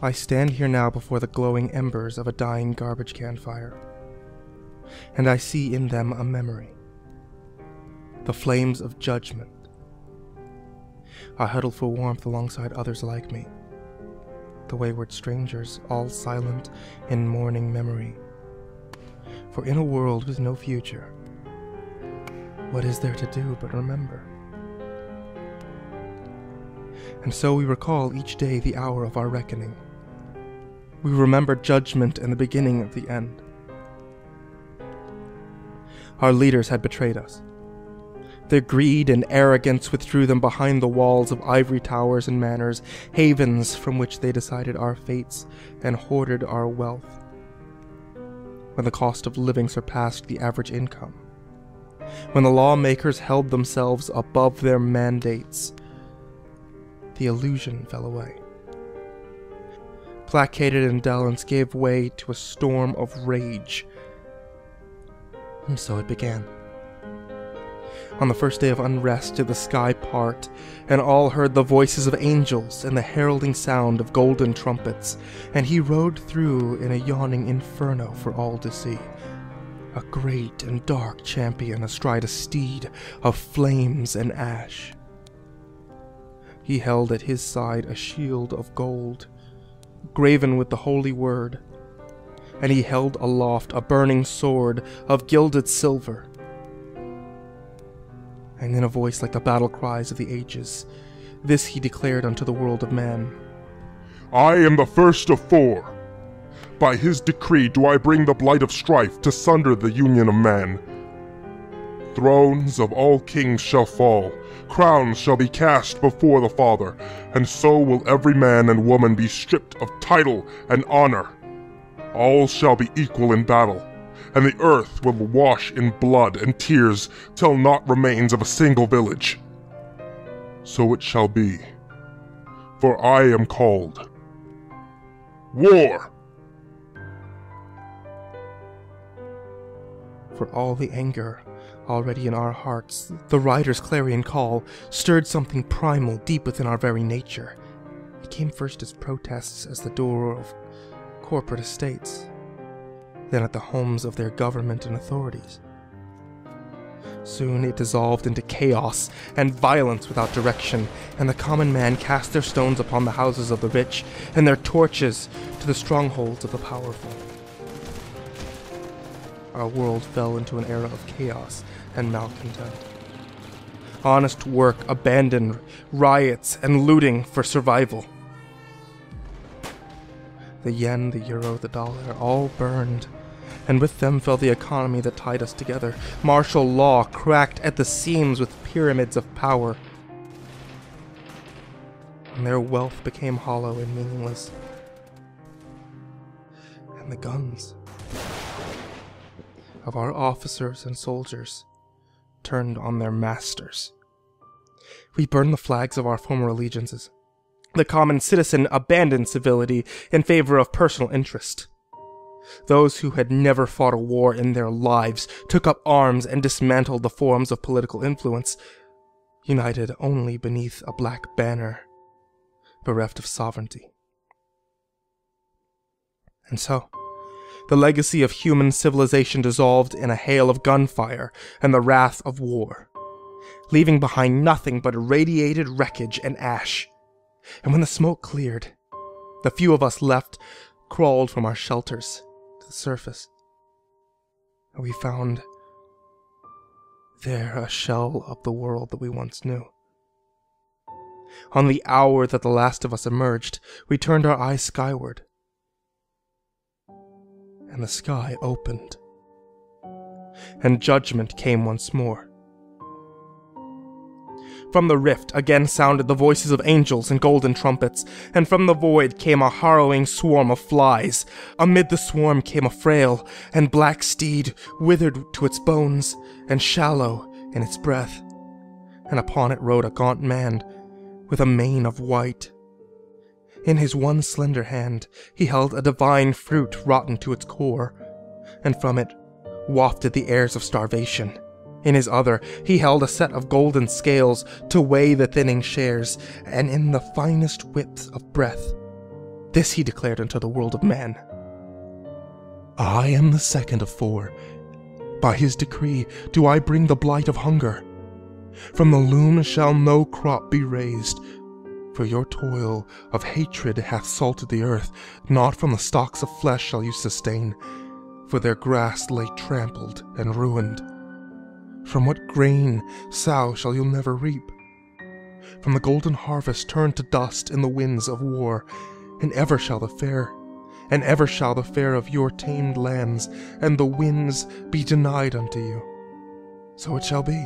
I stand here now before the glowing embers of a dying garbage can fire, and I see in them a memory. The flames of judgment. I huddle for warmth alongside others like me, the wayward strangers, all silent in mourning memory. For in a world with no future, what is there to do but remember? And so we recall each day the hour of our reckoning. We remember judgment and the beginning of the end. Our leaders had betrayed us. Their greed and arrogance withdrew them behind the walls of ivory towers and manors, havens from which they decided our fates and hoarded our wealth. When the cost of living surpassed the average income, when the lawmakers held themselves above their mandates, the illusion fell away. Placated indolence gave way to a storm of rage, and so it began. On the first day of unrest did the sky part, and all heard the voices of angels and the heralding sound of golden trumpets, and he rode through in a yawning inferno for all to see, a great and dark champion astride a steed of flames and ash. He held at his side a shield of gold, graven with the holy word, and he held aloft a burning sword of gilded silver. And in a voice like the battle cries of the ages, this he declared unto the world of man. I am the first of four. By his decree do I bring the blight of strife to sunder the union of man. Thrones of all kings shall fall, crowns shall be cast before the Father, and so will every man and woman be stripped of title and honor. All shall be equal in battle, and the earth will wash in blood and tears till naught remains of a single village. So it shall be, for I am called War. For all the anger already in our hearts, the rider's clarion call stirred something primal deep within our very nature. It came first as protests at the door of corporate estates, then at the homes of their government and authorities. Soon it dissolved into chaos and violence without direction, and the common man cast their stones upon the houses of the rich, and their torches to the strongholds of the powerful. Our world fell into an era of chaos and malcontent. Honest work abandoned, riots and looting for survival. The yen, the euro, the dollar, all burned, and with them fell the economy that tied us together. Martial law cracked at the seams with pyramids of power, and their wealth became hollow and meaningless. And the guns of our officers and soldiers turned on their masters. We burned the flags of our former allegiances. The common citizen abandoned civility in favor of personal interest. Those who had never fought a war in their lives took up arms and dismantled the forms of political influence, united only beneath a black banner, bereft of sovereignty. And so, the legacy of human civilization dissolved in a hail of gunfire and the wrath of war, leaving behind nothing but irradiated wreckage and ash. And when the smoke cleared, the few of us left crawled from our shelters to the surface, and we found there a shell of the world that we once knew. On the hour that the last of us emerged, we turned our eyes skyward, and the sky opened, and judgment came once more. From the rift again sounded the voices of angels and golden trumpets, and from the void came a harrowing swarm of flies. Amid the swarm came a frail and black steed, withered to its bones and shallow in its breath, and upon it rode a gaunt man with a mane of white. In his one slender hand he held a divine fruit rotten to its core, and from it wafted the airs of starvation. In his other he held a set of golden scales to weigh the thinning shares, and in the finest whips of breath This he declared unto the world of man. I am the second of 4. By his decree do I bring the blight of hunger. From the loom shall no crop be raised, for your toil of hatred hath salted the earth. Not from the stalks of flesh shall you sustain, for their grass lay trampled and ruined. From what grain sow shall you never reap? From the golden harvest turned to dust in the winds of war, and ever shall the fare of your tamed lands and the winds be denied unto you. So it shall be,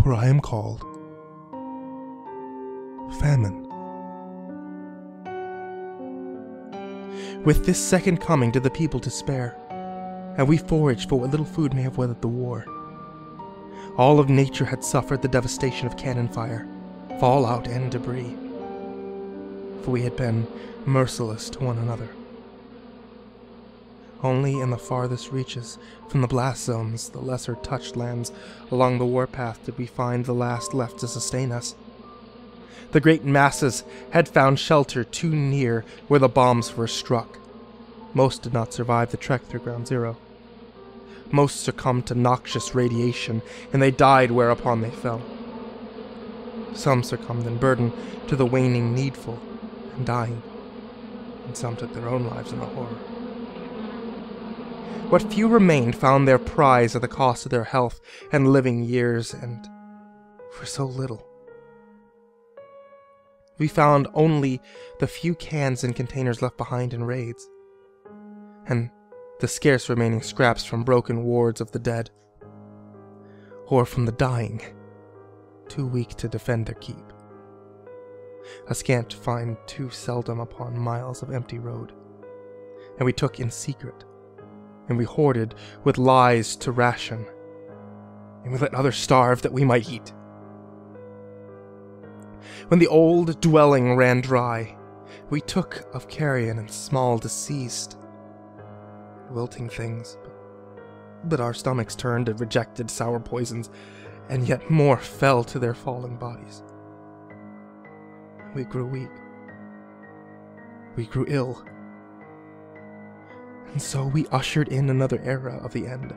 for I am called Famine. With this second coming did the people despair, and we foraged for what little food may have weathered the war. All of nature had suffered the devastation of cannon fire, fallout, and debris, for we had been merciless to one another. Only in the farthest reaches from the blast zones, the lesser touched lands along the warpath, did we find the last left to sustain us. The great masses had found shelter too near where the bombs were struck. Most did not survive the trek through Ground Zero. Most succumbed to noxious radiation, and they died whereupon they fell. Some succumbed in burden to the waning needful and dying, and some took their own lives in the horror. What few remained found their prize at the cost of their health and living years, and for so little. We found only the few cans and containers left behind in raids, and the scarce remaining scraps from broken wards of the dead, or from the dying, too weak to defend their keep. A scant find too seldom upon miles of empty road, and we took in secret, and we hoarded with lies to ration, and we let others starve that we might eat. When the old dwelling ran dry, we took of carrion and small deceased, wilting things, but our stomachs turned and rejected sour poisons, and yet more fell to their falling bodies. We grew weak. We grew ill. And so we ushered in another era of the end.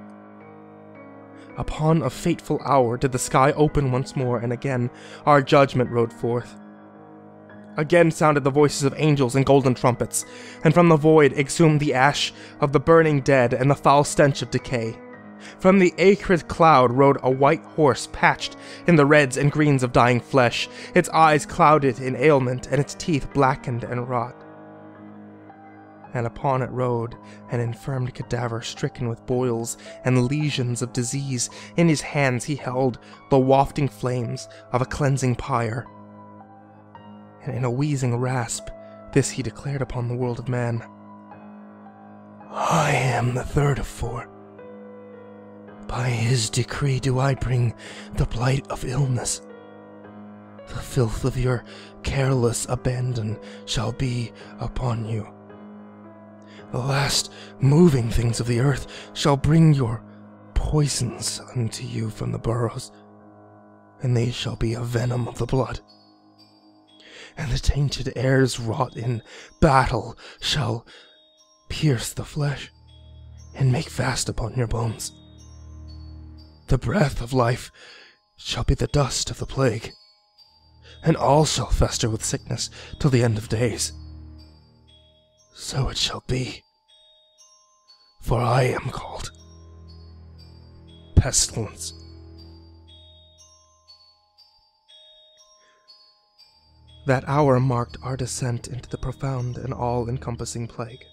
Upon a fateful hour did the sky open once more, and again our judgment rode forth. Again sounded the voices of angels and golden trumpets, and from the void exhumed the ash of the burning dead and the foul stench of decay. From the acrid cloud rode a white horse patched in the reds and greens of dying flesh, its eyes clouded in ailment and its teeth blackened and rot. And upon it rode an infirmed cadaver stricken with boils and lesions of disease. In his hands he held the wafting flames of a cleansing pyre. And in a wheezing rasp, this he declared upon the world of man. I am the third of 4. By his decree do I bring the blight of illness. The filth of your careless abandon shall be upon you. The last moving things of the earth shall bring your poisons unto you from the burrows, and they shall be a venom of the blood. And the tainted airs wrought in battle shall pierce the flesh, and make fast upon your bones. The breath of life shall be the dust of the plague, and all shall fester with sickness till the end of days. So it shall be, for I am called Pestilence. That hour marked our descent into the profound and all-encompassing plague.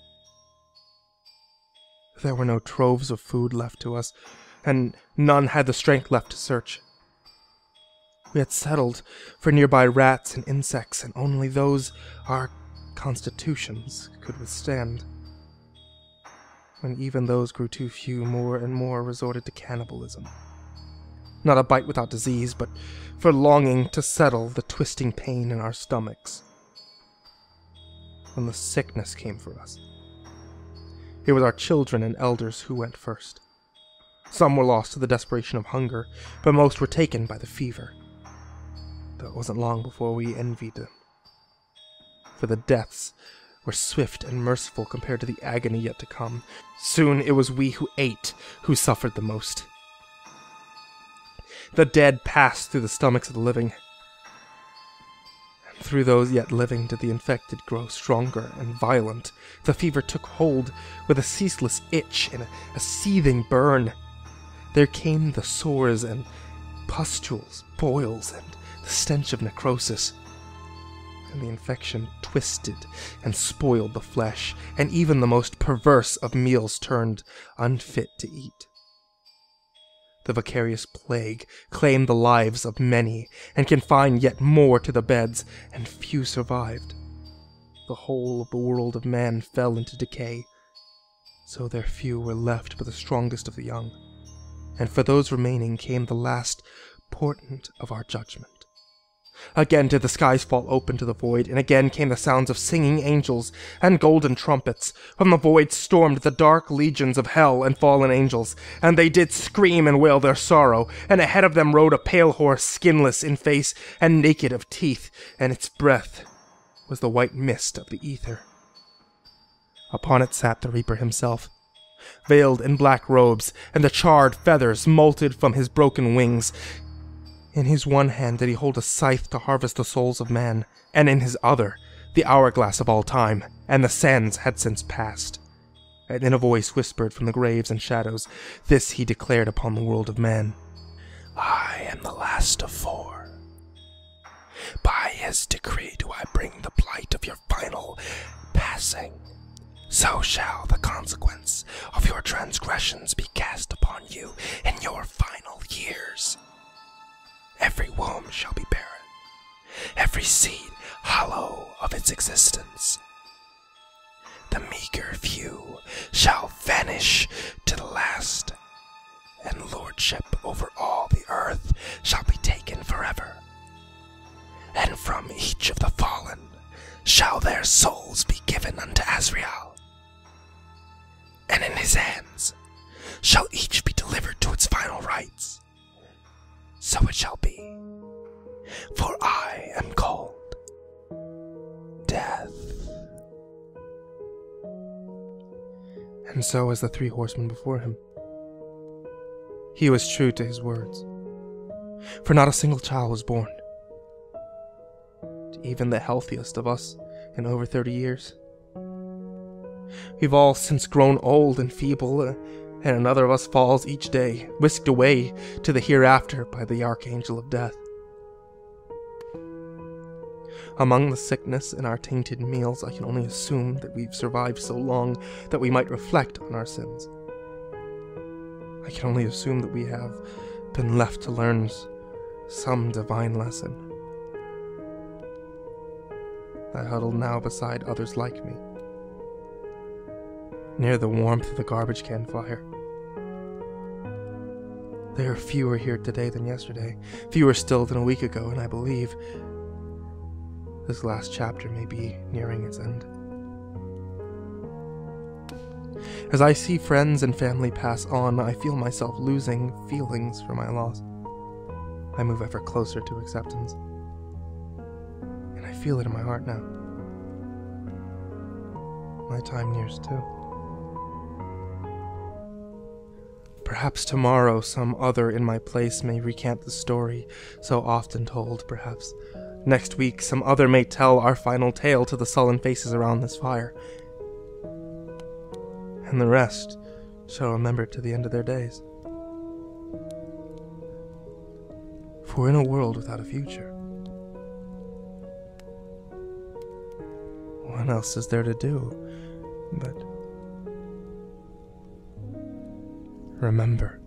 There were no troves of food left to us, and none had the strength left to search. We had settled for nearby rats and insects, and only those our constitutions could withstand. When even those grew too few, more and more resorted to cannibalism. Not a bite without disease, but for longing to settle the twisting pain in our stomachs. When the sickness came for us, it was our children and elders who went first. Some were lost to the desperation of hunger, but most were taken by the fever. Though it wasn't long before we envied them. for the deaths were swift and merciful compared to the agony yet to come. Soon it was we who ate who suffered the most. The dead passed through the stomachs of the living, and through those yet living did the infected grow stronger and violent. The fever took hold with a ceaseless itch and a seething burn. There came the sores and pustules, boils, and the stench of necrosis. And the infection twisted and spoiled the flesh, and even the most perverse of meals turned unfit to eat. The vicarious plague claimed the lives of many, and confined yet more to the beds, and few survived. The whole of the world of man fell into decay, so there few were left but the strongest of the young, and for those remaining came the last portent of our judgment. Again did the skies fall open to the void, and again came the sounds of singing angels and golden trumpets. From the void stormed the dark legions of hell and fallen angels, and they did scream and wail their sorrow, and ahead of them rode a pale horse, skinless in face and naked of teeth, and its breath was the white mist of the ether. Upon it sat the Reaper himself, veiled in black robes, and the charred feathers molted from his broken wings. In his one hand did he hold a scythe to harvest the souls of man, and in his other the hourglass of all time, and the sands had since passed. And in a voice whispered from the graves and shadows, this he declared upon the world of man: I am the last of four. By his decree do I bring the blight of your final passing. So shall the consequence of your transgressions be cast upon you in your final years. Every womb shall be barren, every seed hollow of its existence. The meager few shall vanish to the last, and lordship over all the earth shall be taken forever. And from each of the fallen shall their souls be given unto Azrael, and in his hands shall each be delivered to its final rites. So it shall be, for I am called Death. And so as the three horsemen before him. He was true to his words, for not a single child was born, to even the healthiest of us in over 30 years. We've all since grown old and feeble, and another of us falls each day, whisked away to the hereafter by the archangel of death. Among the sickness in our tainted meals, I can only assume that we've survived so long that we might reflect on our sins. I can only assume that we have been left to learn some divine lesson. I huddle now beside others like me, near the warmth of the garbage can fire. There are fewer here today than yesterday, fewer still than a week ago, and I believe this last chapter may be nearing its end. As I see friends and family pass on, I feel myself losing feelings for my loss. I move ever closer to acceptance, and I feel it in my heart now. My time nears too. Perhaps tomorrow some other in my place may recant the story so often told, perhaps. Next week some other may tell our final tale to the sullen faces around this fire. And the rest shall remember it to the end of their days. For in a world without a future, what else is there to do but remember?